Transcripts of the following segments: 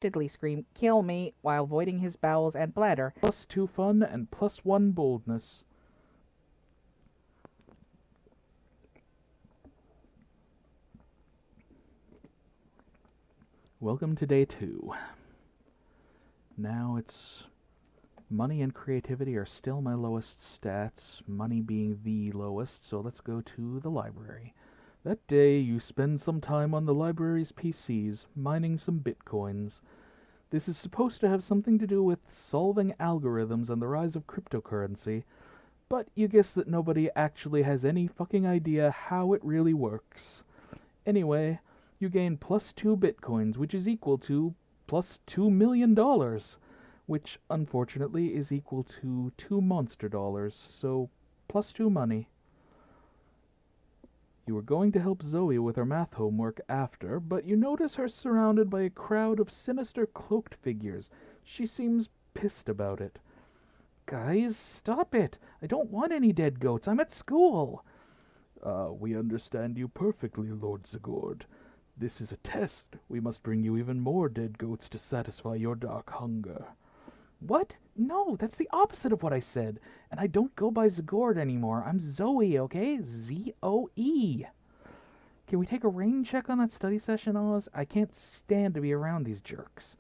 Didly scream, "Kill me," while voiding his bowels and bladder. +2 fun and +1 boldness. Welcome to day 2. Now it's money and creativity are still my lowest stats, money being the lowest, so let's go to the library. That day, you spend some time on the library's PCs, mining some bitcoins. This is supposed to have something to do with solving algorithms and the rise of cryptocurrency, but you guess that nobody actually has any fucking idea how it really works. Anyway, you gain +2 bitcoins, which is equal to +$2 million, which unfortunately is equal to 2 monster dollars, so +2 money. You were going to help Zoe with her math homework after, but you notice her surrounded by a crowd of sinister cloaked figures. She seems pissed about it. Guys, stop it! I don't want any dead goats. I'm at school. We understand you perfectly, Lord Zagord. This is a test. We must bring you even more dead goats to satisfy your dark hunger. What? No, that's the opposite of what I said. And I don't go by Zagord anymore. I'm Zoe, okay? Z-O-E. Can we take a rain check on that study session, Oz? I can't stand to be around these jerks.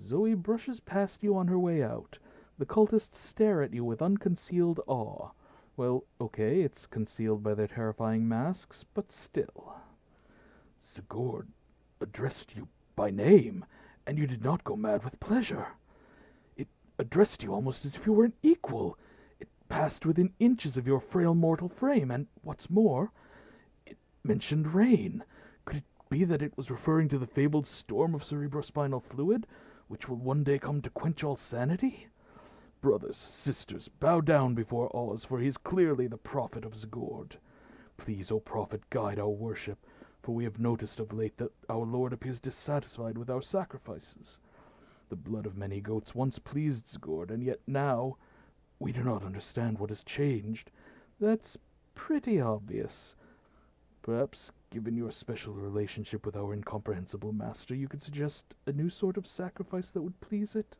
Zoe brushes past you on her way out. The cultists stare at you with unconcealed awe. Well, okay, it's concealed by their terrifying masks, but still. Sigurd addressed you by name, and you did not go mad with pleasure. It addressed you almost as if you were an equal. It passed within inches of your frail mortal frame, and, what's more, it mentioned rain. Could it be that it was referring to the fabled storm of cerebrospinal fluid, which will one day come to quench all sanity? Brothers, sisters, bow down before Oz, for he is clearly the prophet of Zagord. Please, O prophet, guide our worship, for we have noticed of late that our Lord appears dissatisfied with our sacrifices. The blood of many goats once pleased Zagord, and yet now we do not understand what has changed. That's pretty obvious. Perhaps, given your special relationship with our incomprehensible master, you could suggest a new sort of sacrifice that would please it?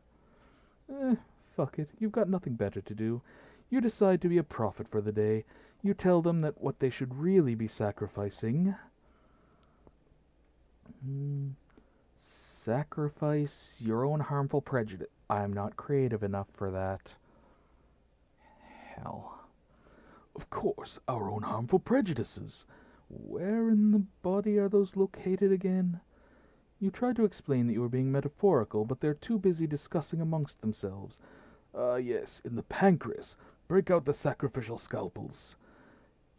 Fuck it. You've got nothing better to do. You decide to be a prophet for the day. You tell them that what they should really be sacrificing... Sacrifice your own harmful prejudice. I'm not creative enough for that. Hell. Of course, our own harmful prejudices. Where in the body are those located again? You tried to explain that you were being metaphorical, but they're too busy discussing amongst themselves. Yes, in the pancreas. Break out the sacrificial scalpels.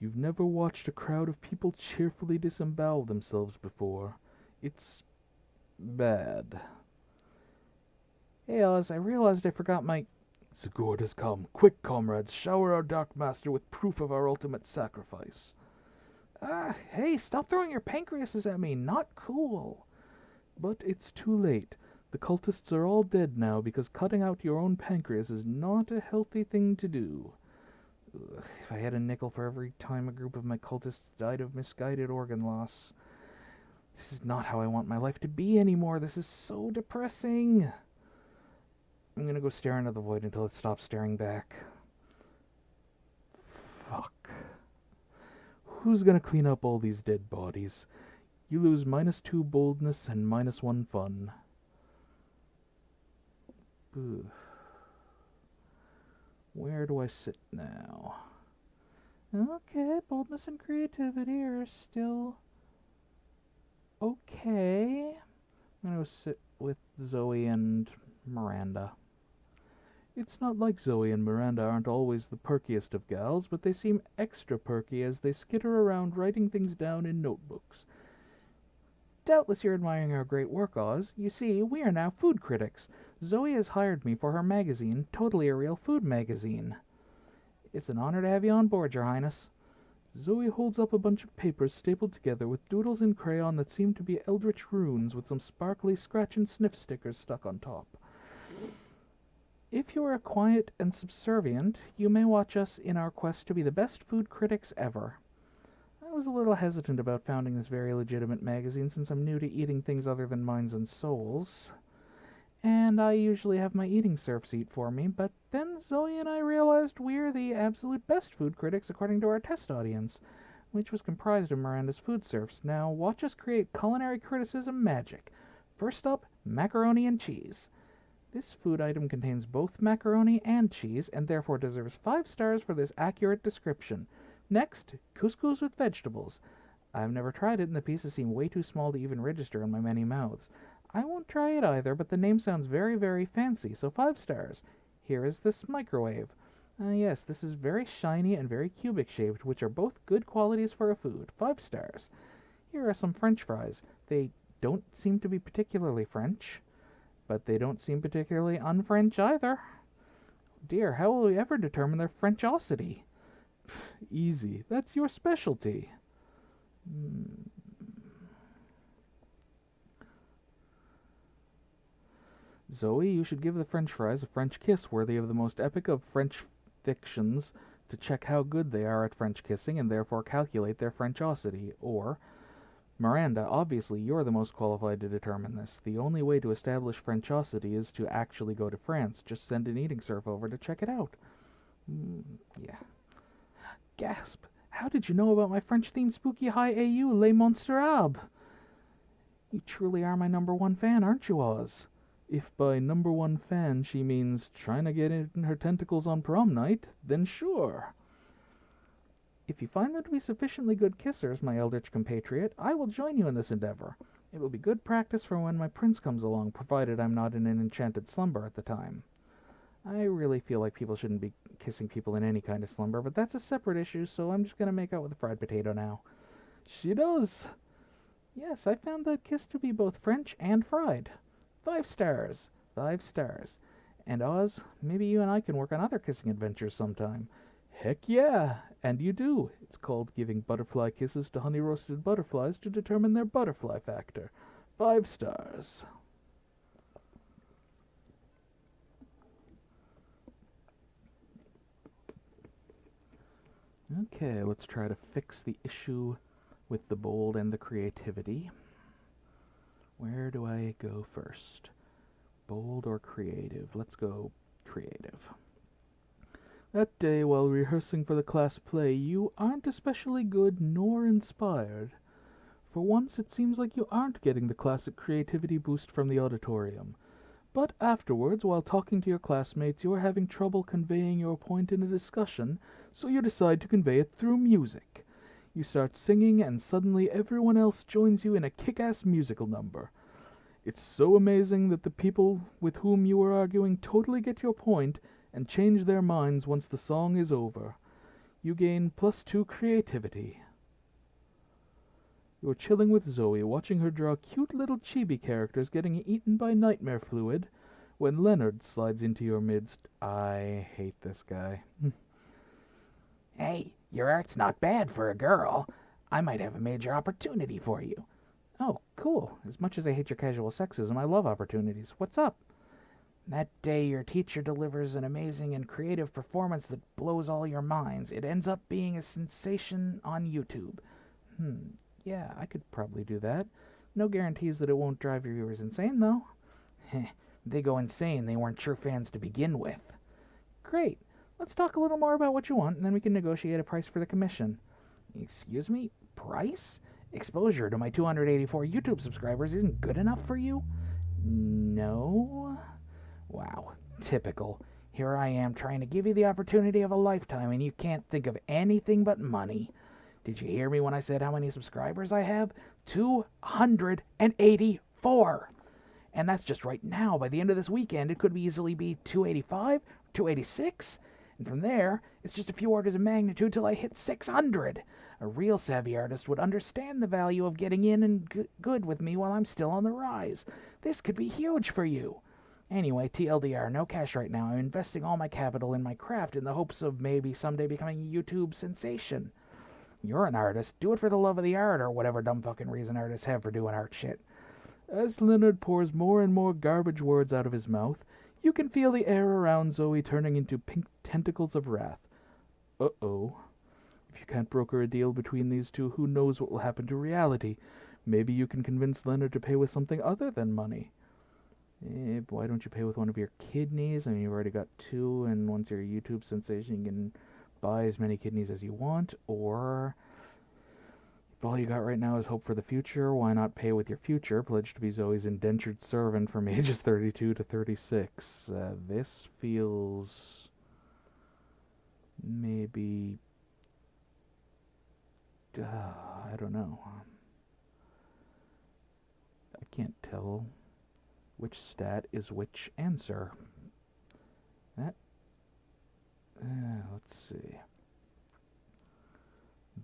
You've never watched a crowd of people cheerfully disembowel themselves before. It's bad. Hey, Oz, I realized I forgot my... Sigurd has come. Quick, comrades, shower our Dark Master with proof of our ultimate sacrifice. Hey, stop throwing your pancreases at me. Not cool. But it's too late. The cultists are all dead now because cutting out your own pancreas is not a healthy thing to do. Ugh, if I had a nickel for every time a group of my cultists died of misguided organ loss. This is not how I want my life to be anymore. This is so depressing. I'm gonna go stare into the void until it stops staring back. Fuck. Who's gonna clean up all these dead bodies? You lose -2 boldness and -1 fun. Ugh. Where do I sit now? Okay, boldness and creativity are still okay. I'm gonna go sit with Zoe and Miranda. It's not like Zoe and Miranda aren't always the perkiest of gals, but they seem extra perky as they skitter around writing things down in notebooks. Doubtless you're admiring our great work, Oz. You see, we are now food critics. Zoe has hired me for her magazine, Totally a Real Food Magazine. It's an honor to have you on board, Your Highness. Zoe holds up a bunch of papers stapled together with doodles in crayon that seem to be eldritch runes with some sparkly scratch and sniff stickers stuck on top. If you are quiet and subservient, you may watch us in our quest to be the best food critics ever. I was a little hesitant about founding this very legitimate magazine since I'm new to eating things other than minds and souls. and I usually have my eating serfs eat for me, but then Zoe and I realized we're the absolute best food critics according to our test audience, which was comprised of Miranda's food serfs. Now watch us create culinary criticism magic. First up, macaroni and cheese. This food item contains both macaroni and cheese, and therefore deserves 5 stars for this accurate description. Next, couscous with vegetables. I've never tried it, and the pieces seem way too small to even register in my many mouths. I won't try it either, but the name sounds very, very fancy, so 5 stars. Here is this microwave. Yes, this is very shiny and very cubic shaped, which are both good qualities for a food. 5 stars. Here are some French fries. They don't seem to be particularly French, but they don't seem particularly un-French either. Dear, how will we ever determine their Frenchosity? Easy. That's your specialty. Zoe, you should give the French fries a French kiss worthy of the most epic of French fictions to check how good they are at French kissing and therefore calculate their Frenchosity. Or, Miranda, obviously you're the most qualified to determine this. The only way to establish Frenchosity is to actually go to France. Just send an eating serf over to check it out. Yeah. Gasp! How did you know about my French-themed spooky high AU, Les Monsterables? You truly are my #1 fan, aren't you, Oz? If by #1 fan she means trying to get in her tentacles on prom night, then sure. If you find them to be sufficiently good kissers, my eldritch compatriot, I will join you in this endeavor. It will be good practice for when my prince comes along, provided I'm not in an enchanted slumber at the time. I really feel like people shouldn't be kissing people in any kind of slumber, but that's a separate issue, so I'm just going to make out with a fried potato now. She does. Yes, I found that kiss to be both French and fried. 5 stars. 5 stars. And Oz, maybe you and I can work on other kissing adventures sometime. Heck yeah! And you do. It's called giving butterfly kisses to honey-roasted butterflies to determine their butterfly factor. 5 stars. Okay, let's try to fix the issue with the bold and the creativity. Where do I go first? Bold or creative? Let's go creative. That day, while rehearsing for the class play, you aren't especially good nor inspired. For once, it seems like you aren't getting the classic creativity boost from the auditorium. But afterwards, while talking to your classmates, you are having trouble conveying your point in a discussion, so you decide to convey it through music. You start singing, and suddenly everyone else joins you in a kick-ass musical number. It's so amazing that the people with whom you are arguing totally get your point and change their minds once the song is over. You gain +2 creativity. You're chilling with Zoe, watching her draw cute little chibi characters getting eaten by nightmare fluid, when Leonard slides into your midst. I hate this guy. Hey, your art's not bad for a girl. I might have a major opportunity for you. Oh, cool. As much as I hate your casual sexism, I love opportunities. What's up? That day your teacher delivers an amazing and creative performance that blows all your minds. It ends up being a sensation on YouTube. Yeah, I could probably do that. No guarantees that it won't drive your viewers insane, though. They go insane. They weren't true fans to begin with. Great. Let's talk a little more about what you want, and then we can negotiate a price for the commission. Excuse me? Price? Exposure to my 284 YouTube subscribers isn't good enough for you? No? Wow, typical. Here I am trying to give you the opportunity of a lifetime, and you can't think of anything but money. Did you hear me when I said how many subscribers I have? 284! And that's just right now. By the end of this weekend, it could easily be 285, 286, and from there, it's just a few orders of magnitude till I hit 600. A real savvy artist would understand the value of getting in and good with me while I'm still on the rise. This could be huge for you. Anyway, TLDR, no cash right now. I'm investing all my capital in my craft in the hopes of maybe someday becoming a YouTube sensation. You're an artist. Do it for the love of the art, or whatever dumb fucking reason artists have for doing art shit. As Leonard pours more and more garbage words out of his mouth, you can feel the air around Zoe turning into pink tentacles of wrath. Uh-oh. If you can't broker a deal between these two, who knows what will happen to reality? Maybe you can convince Leonard to pay with something other than money. Why don't you pay with one of your kidneys? I mean, you've already got two, and once you're a YouTube sensation, you can buy as many kidneys as you want. Or, if all you got right now is hope for the future, why not pay with your future? Pledge to be Zoe's indentured servant from ages 32 to 36. This feels maybe... I don't know. I can't tell which stat is which answer. That... let's see.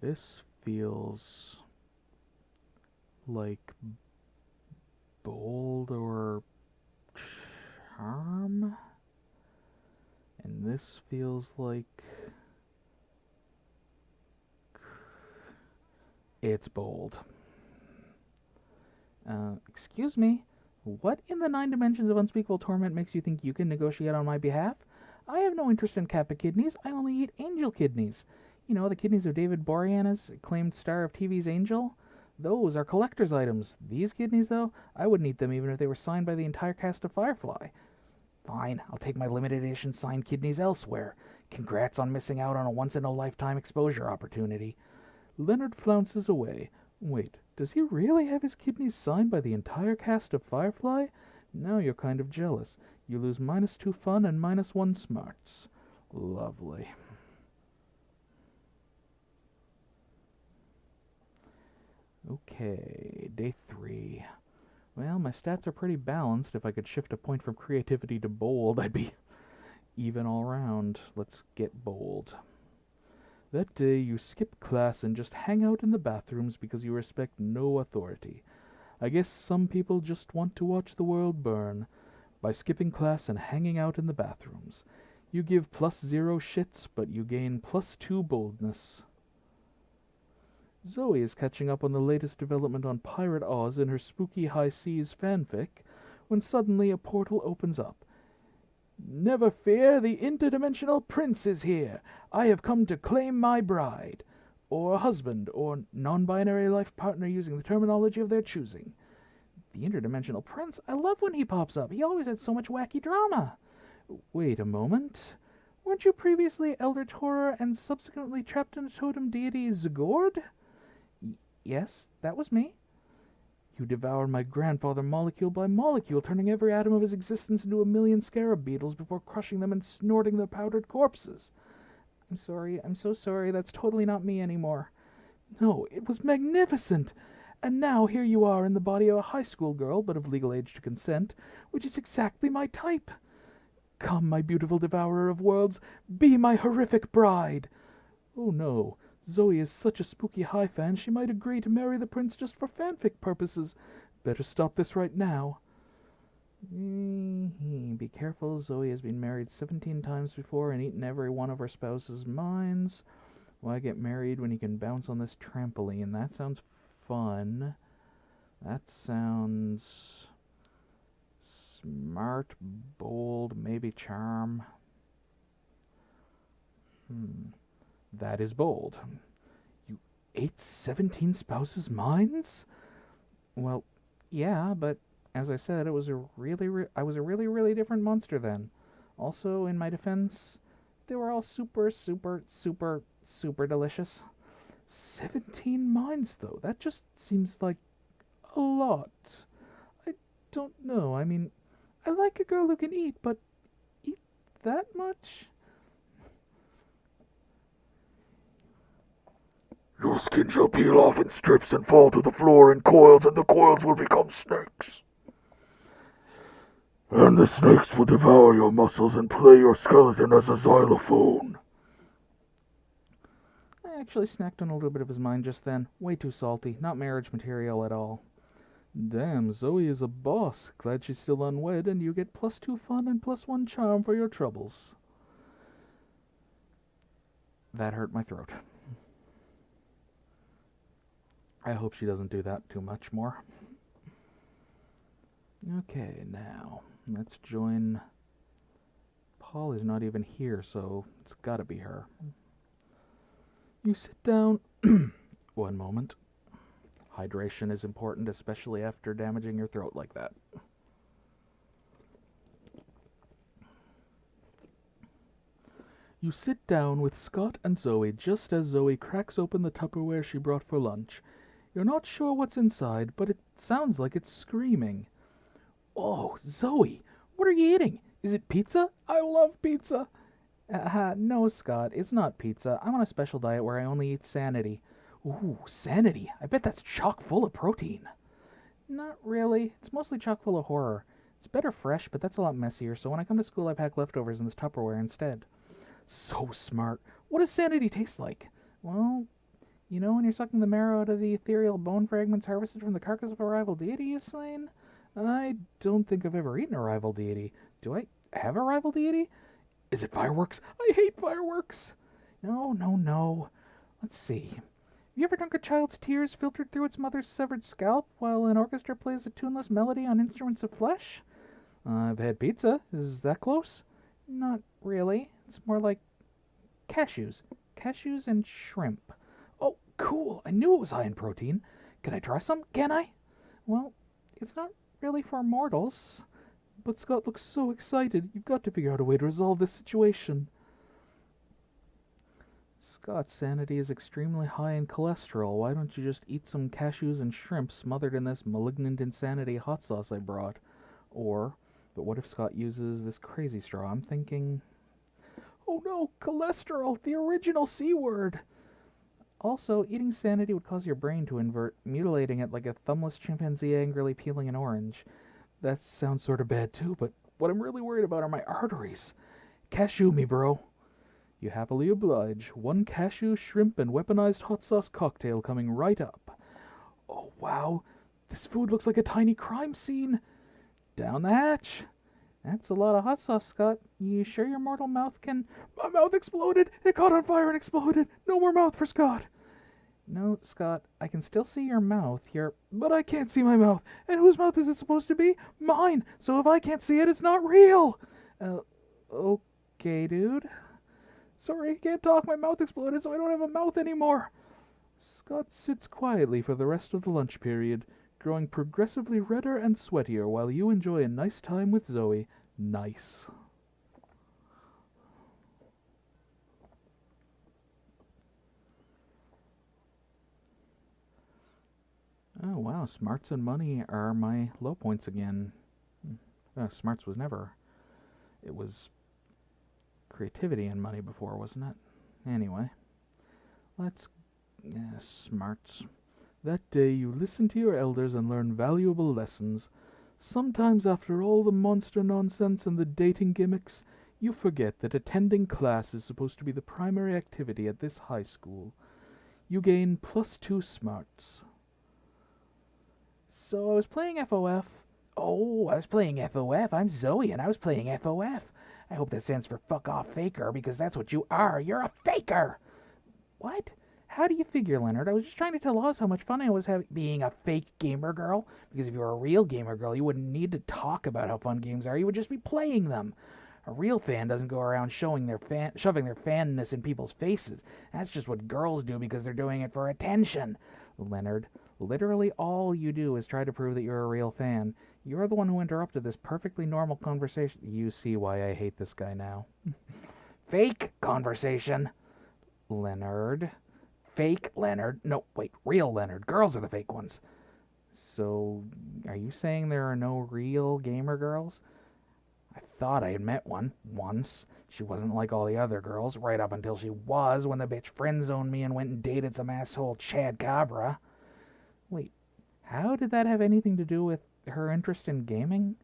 This feels like bold or charm. And this feels like... it's bold. Excuse me, what in the 9 dimensions of unspeakable torment makes you think you can negotiate on my behalf? I have no interest in Kappa kidneys. I only eat angel kidneys. You know, the kidneys of David Boreanaz, acclaimed star of TV's Angel? Those are collector's items. These kidneys, though, I wouldn't eat them even if they were signed by the entire cast of Firefly. Fine, I'll take my limited edition signed kidneys elsewhere. Congrats on missing out on a once-in-a-lifetime exposure opportunity. Leonard flounces away. Wait, does he really have his kidneys signed by the entire cast of Firefly? Now you're kind of jealous. You lose -2 fun and -1 smarts. Lovely. Okay, day 3. Well, my stats are pretty balanced. If I could shift a point from creativity to bold, I'd be even all round. Let's get bold. That day you skip class and just hang out in the bathrooms because you respect no authority. I guess some people just want to watch the world burn. By skipping class and hanging out in the bathrooms, you give +0 shits, but you gain +2 boldness. Zoe is catching up on the latest development on Pirate Oz in her Spooky High Seas fanfic, when suddenly a portal opens up. Never fear, the interdimensional prince is here. I have come to claim my bride, or husband, or non-binary life partner using the terminology of their choosing. The interdimensional prince? I love when he pops up. He always had so much wacky drama. Wait a moment. Weren't you previously Elder Torah and subsequently trapped in a totem deity Zagord? Yes, that was me. You devoured my grandfather molecule by molecule, turning every atom of his existence into a million scarab beetles before crushing them and snorting their powdered corpses. I'm sorry, I'm so sorry, that's totally not me anymore. No, it was magnificent! And now here you are in the body of a high school girl, but of legal age to consent, which is exactly my type. Come, my beautiful devourer of worlds, be my horrific bride! Oh no, Zoe is such a Spooky High fan she might agree to marry the prince just for fanfic purposes. Better stop this right now. Be careful, Zoe has been married 17 times before and eaten every one of her spouse's minds. Why get married when you can bounce on this trampoline? That sounds fun. That sounds smart, bold, maybe charm. That is bold. You ate 17 spouses' minds? Well, yeah, but as I said, I was a really different monster then. Also, in my defense, they were all super delicious. 17 minds, though. That just seems like a lot. I don't know. I mean, I like a girl who can eat, but eat that much? Your skin shall peel off in strips and fall to the floor in coils, and the coils will become snakes. And the snakes will devour your muscles and play your skeleton as a xylophone. I actually snacked on a little bit of his mind just then. Way too salty. Not marriage material at all. Damn, Zoe is a boss. Glad she's still unwed, and you get +2 fun and +1 charm for your troubles. That hurt my throat. I hope she doesn't do that too much more. Okay, now, let's join... Paul is not even here, so it's gotta be her. You sit down... One moment. Hydration is important, especially after damaging your throat like that. You sit down with Scott and Zoe just as Zoe cracks open the Tupperware she brought for lunch. You're not sure what's inside, but it sounds like it's screaming. Oh, Zoe, what are you eating? Is it pizza? I love pizza. No, Scott, it's not pizza. I'm on a special diet where I only eat Sanity. Ooh, Sanity. I bet that's chock full of protein. Not really. It's mostly chock full of horror. It's better fresh, but that's a lot messier, so when I come to school I pack leftovers in this Tupperware instead. So smart. What does Sanity taste like? Well, you know when you're sucking the marrow out of the ethereal bone fragments harvested from the carcass of a rival deity you've slain? I don't think I've ever eaten a rival deity. Do I have a rival deity? Is it fireworks? I hate fireworks. No. Let's see. Have you ever drunk a child's tears filtered through its mother's severed scalp while an orchestra plays a tuneless melody on instruments of flesh? I've had pizza. Is that close? Not really. It's more like cashews. Cashews and shrimp. Oh, cool. I knew it was high in protein. Can I try some? Can I? Well, it's not really for mortals. But Scott looks so excited. You've got to figure out a way to resolve this situation. Scott's sanity is extremely high in cholesterol. Why don't you just eat some cashews and shrimp smothered in this malignant insanity hot sauce I brought? But what if Scott uses this crazy straw? I'm thinking... Oh no, cholesterol, the original C word. Also, eating sanity would cause your brain to invert, mutilating it like a thumbless chimpanzee angrily peeling an orange. That sounds sort of bad too, but what I'm really worried about are my arteries. Cashew me, bro. You happily oblige. 1 cashew, shrimp, and weaponized hot sauce cocktail coming right up. Oh, wow. This food looks like a tiny crime scene. Down the hatch. That's a lot of hot sauce, Scott. You sure your mortal mouth can... My mouth exploded! It caught on fire and exploded! No more mouth for Scott! No, Scott, I can still see your mouth. But I can't see my mouth. And whose mouth is it supposed to be? Mine! So if I can't see it, it's not real! Okay, dude. Sorry, I can't talk. My mouth exploded, so I don't have a mouth anymore. Scott sits quietly for the rest of the lunch period, growing progressively redder and sweatier while you enjoy a nice time with Zoe. Nice. Oh, wow. Smarts and money are my low points again. Smarts was never. It was creativity and money before, wasn't it? Anyway. Smarts. That day you listen to your elders and learn valuable lessons. Sometimes after all the monster nonsense and the dating gimmicks, you forget that attending class is supposed to be the primary activity at this high school. You gain +2 smarts. So I was playing FOF. Oh, I was playing FOF. I'm Zoe, and I was playing FOF. I hope that stands for fuck off faker, because that's what you are. You're a faker! What? How do you figure, Leonard? I was just trying to tell Oz how much fun I was being a fake gamer girl. Because if you were a real gamer girl, you wouldn't need to talk about how fun games are. You would just be playing them. A real fan doesn't go around shoving their fanness in people's faces. That's just what girls do because they're doing it for attention. Leonard, literally all you do is try to prove that you're a real fan. You're the one who interrupted this perfectly normal conversation. You see why I hate this guy now. Fake conversation. Leonard. Fake Leonard. No, wait, real Leonard. Girls are the fake ones. So, are you saying there are no real gamer girls? I thought I had met one once. She wasn't like all the other girls, right up until she was, when the bitch friend-zoned me and went and dated some asshole Chad Cabra. Wait, how did that have anything to do with her interest in gaming?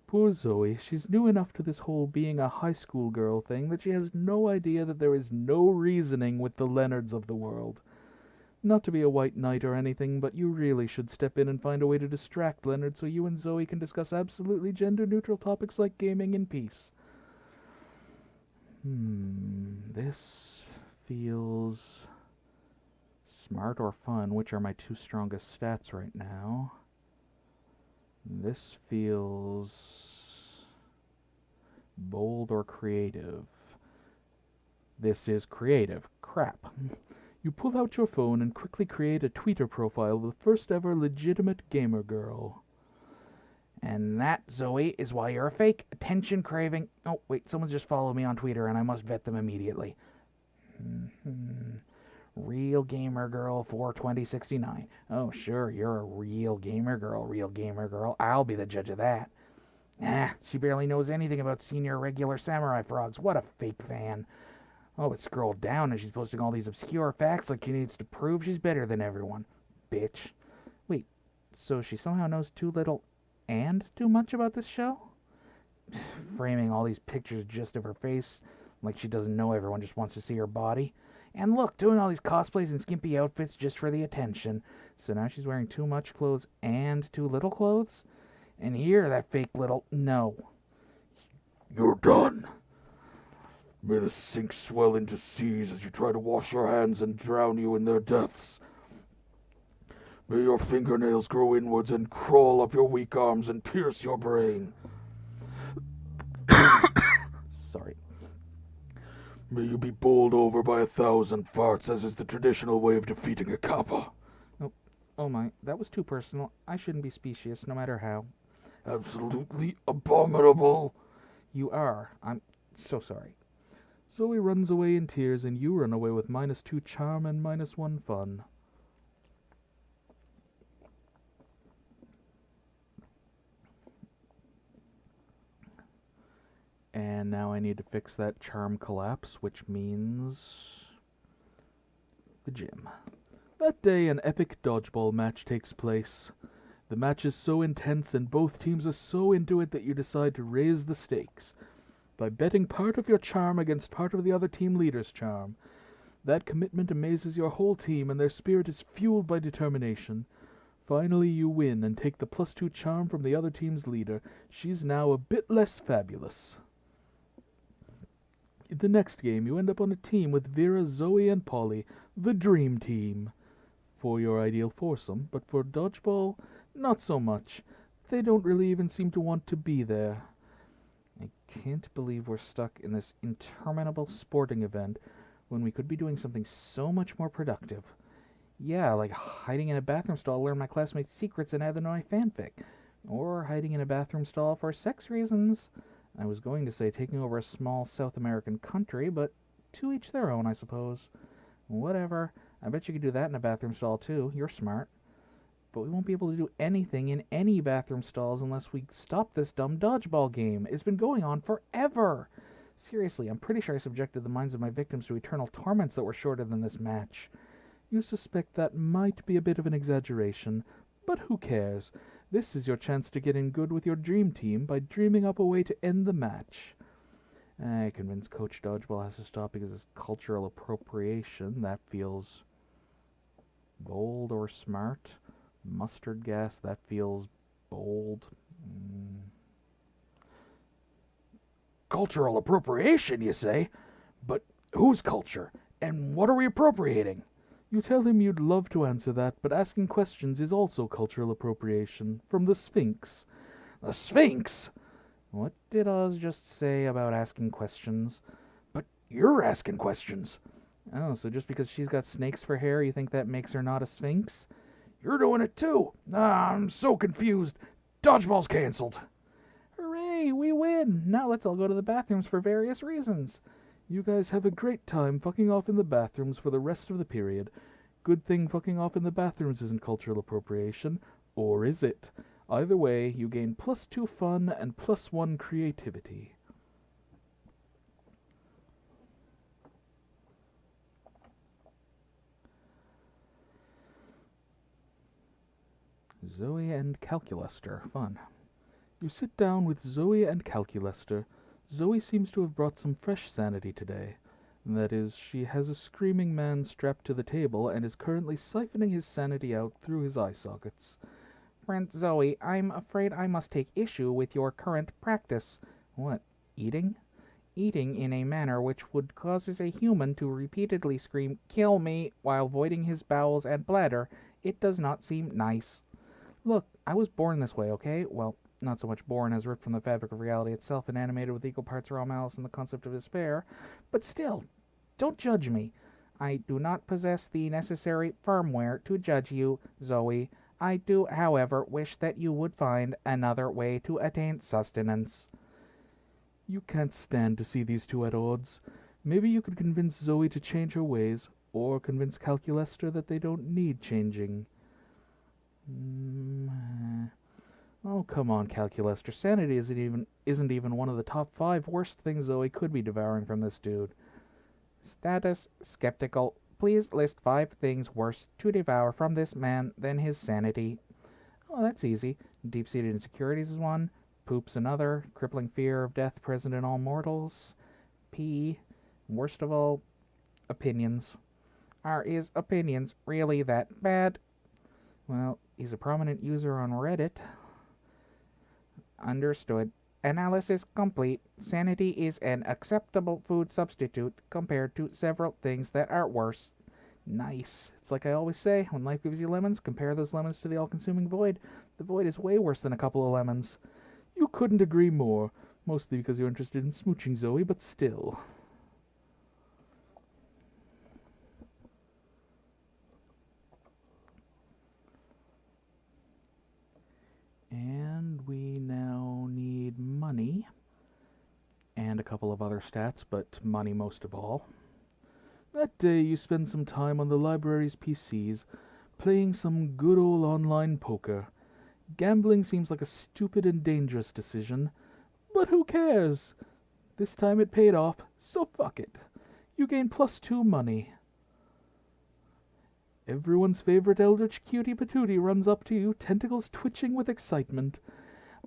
Poor Zoe, she's new enough to this whole being a high school girl thing that she has no idea that there is no reasoning with the Leonards of the world. Not to be a white knight or anything, but you really should step in and find a way to distract Leonard so you and Zoe can discuss absolutely gender-neutral topics like gaming in peace. This feels smart or fun, which are my 2 strongest stats right now. This feels bold or creative. This is creative. Crap. You pull out your phone and quickly create a Twitter profile of the first ever legitimate gamer girl. And that, Zoe, is why you're a fake, attention-craving... Oh, wait, someone just followed me on Twitter, and I must vet them immediately. Real Gamer Girl 42069. Oh, sure, you're a real gamer girl, real gamer girl. I'll be the judge of that. She barely knows anything about senior regular samurai frogs. What a fake fan. Oh, but scroll down and she's posting all these obscure facts like she needs to prove she's better than everyone. Bitch. Wait, so she somehow knows too little and too much about this show? Framing all these pictures just of her face like she doesn't know everyone just wants to see her body. And look, doing all these cosplays and skimpy outfits just for the attention. So now she's wearing too much clothes and too little clothes? And here, that fake little... No. You're done. May the sinks swell into seas as you try to wash your hands and drown you in their depths. May your fingernails grow inwards and crawl up your weak arms and pierce your brain. Sorry. May you be bowled over by 1,000 farts, as is the traditional way of defeating a kappa. Oh my, that was too personal. I shouldn't be specious, no matter how. Absolutely abominable. You are. I'm so sorry. Zoe runs away in tears, and you run away with -2 charm and -1 fun. And now I need to fix that charm collapse, which means the gym. That day, an epic dodgeball match takes place. The match is so intense and both teams are so into it that you decide to raise the stakes by betting part of your charm against part of the other team leader's charm. That commitment amazes your whole team, and their spirit is fueled by determination. Finally, you win and take the +2 charm from the other team's leader. She's now a bit less fabulous. In the next game, you end up on a team with Vera, Zoe, and Polly, the dream team. For your ideal foursome, but for dodgeball, not so much. They don't really even seem to want to be there. I can't believe we're stuck in this interminable sporting event when we could be doing something so much more productive. Yeah, like hiding in a bathroom stall to learn my classmates' secrets and add them to my fanfic. Or hiding in a bathroom stall for sex reasons. I was going to say taking over a small South American country, but to each their own, I suppose. Whatever. I bet you could do that in a bathroom stall, too. You're smart. But we won't be able to do anything in any bathroom stalls unless we stop this dumb dodgeball game. It's been going on forever. Seriously, I'm pretty sure I subjected the minds of my victims to eternal torments that were shorter than this match. You suspect that might be a bit of an exaggeration, but who cares? This is your chance to get in good with your dream team by dreaming up a way to end the match. I convinced Coach Dodgeball has to stop because it's cultural appropriation. That feels bold or smart. Mustard gas, that feels bold. Cultural appropriation, you say? But whose culture? And what are we appropriating? You tell him you'd love to answer that, but asking questions is also cultural appropriation. From the Sphinx. The Sphinx? What did Oz just say about asking questions? But you're asking questions. Oh, so just because she's got snakes for hair, you think that makes her not a Sphinx? You're doing it too. I'm so confused. Dodgeball's canceled. Hooray, we win. Now let's all go to the bathrooms for various reasons. You guys have a great time fucking off in the bathrooms for the rest of the period. Good thing fucking off in the bathrooms isn't cultural appropriation. Or is it? Either way, you gain +2 fun and +1 creativity. Zoe and Calculester. Fun. You sit down with Zoe and Calculester. Zoe seems to have brought some fresh sanity today. That is, she has a screaming man strapped to the table and is currently siphoning his sanity out through his eye sockets. Friend Zoe, I'm afraid I must take issue with your current practice. What, eating? Eating in a manner which would cause a human to repeatedly scream, "Kill me," while voiding his bowels and bladder. It does not seem nice. Look, I was born this way, okay? Well, not so much born as ripped from the fabric of reality itself and animated with equal parts raw malice and the concept of despair. But still, don't judge me. I do not possess the necessary firmware to judge you, Zoe. I do, however, wish that you would find another way to attain sustenance. You can't stand to see these two at odds. Maybe you could convince Zoe to change her ways, or convince Calculester that they don't need changing. Oh, come on, Calculester. Sanity isn't even one of the top 5 worst things Zoe could be devouring from this dude. Status skeptical. Please list 5 things worse to devour from this man than his sanity. Oh, that's easy. Deep-seated insecurities is one. Poop's another. Crippling fear of death present in all mortals. P. Worst of all, opinions. Are his opinions really that bad? Well, he's a prominent user on Reddit. Understood. Analysis complete. Sanity is an acceptable food substitute compared to several things that are worse. Nice. It's like I always say, when life gives you lemons, compare those lemons to the all-consuming void. The void is way worse than a couple of lemons. You couldn't agree more. Mostly because you're interested in smooching Zoe, but still. And we now need money. And a couple of other stats, but money most of all. That day you spend some time on the library's PCs, playing some good old online poker. Gambling seems like a stupid and dangerous decision, but who cares? This time it paid off, so fuck it. You gain +2 money. Everyone's favorite eldritch cutie patootie runs up to you, tentacles twitching with excitement.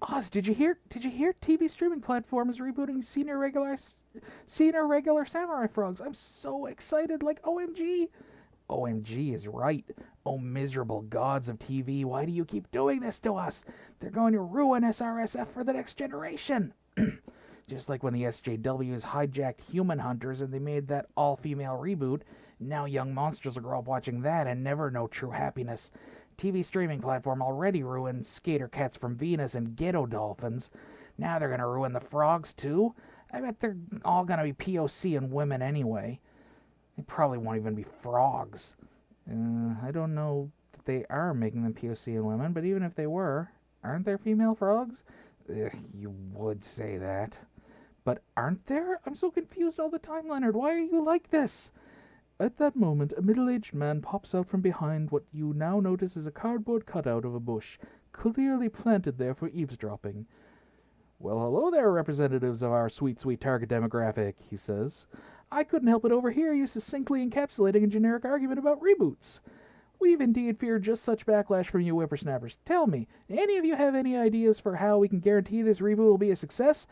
Oz, did you hear TV streaming platform is rebooting Senior Regular Samurai Frogs? I'm so excited, like OMG. OMG is right. Oh, miserable gods of TV, why do you keep doing this to us? They're going to ruin SRSF for the next generation. Just like when the SJWs hijacked Human Hunters and they made that all-female reboot, now young monsters will grow up watching that and never know true happiness. TV streaming platform already ruined Skater Cats from Venus and Ghetto Dolphins. Now they're going to ruin the frogs too? I bet they're all going to be POC and women anyway. They probably won't even be frogs. I don't know that they are making them POC and women, but even if they were, aren't there female frogs? You would say that. But aren't there? I'm so confused all the time, Leonard. Why are you like this? At that moment, a middle-aged man pops out from behind what you now notice is a cardboard cutout of a bush, clearly planted there for eavesdropping. Well, hello there, representatives of our sweet, sweet target demographic, he says. I couldn't help but overhear you succinctly encapsulating a generic argument about reboots. We've indeed feared just such backlash from you whippersnappers. Tell me, any of you have any ideas for how we can guarantee this reboot will be a success?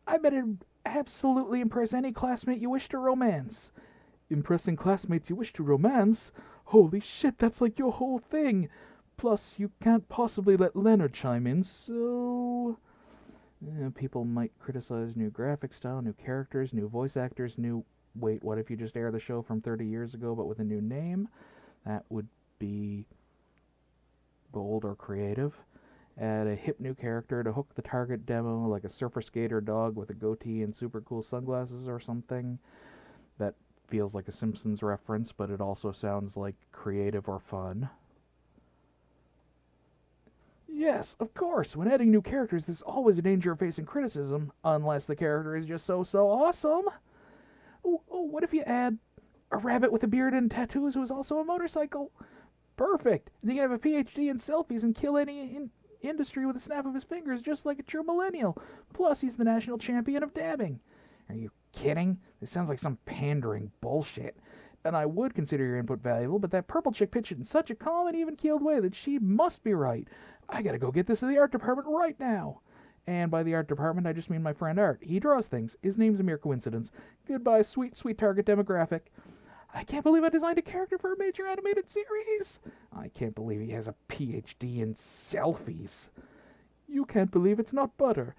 I bet it'd absolutely impress any classmate you wish to romance. Impressing classmates you wish to romance? Holy shit, that's like your whole thing. Plus, you can't possibly let Leonard chime in, so... people might criticize new graphic style, new characters, new voice actors, new... Wait, what if you just air the show from 30 years ago but with a new name? That would be bold or creative. Add a hip new character to hook the target demo, like a surfer skater dog with a goatee and super cool sunglasses or something. That feels like a Simpsons reference, but it also sounds like creative or fun. Yes, of course. When adding new characters, there's always a danger of facing criticism, unless the character is just so awesome. Oh, what if you add a rabbit with a beard and tattoos who is also a motorcycle? Perfect. And you can have a PhD in selfies and kill any industry with a snap of his fingers, just like a true millennial. Plus, he's the national champion of dabbing. Are you kidding? This sounds like some pandering bullshit. And I would consider your input valuable, but that purple chick pitched it in such a calm and even-keeled way that she must be right. I gotta go get this to the art department right now. And by the art department, I just mean my friend Art. He draws things. His name's a mere coincidence. Goodbye, sweet, sweet target demographic. I can't believe I designed a character for a major animated series. I can't believe he has a PhD in selfies. You can't believe it's not butter.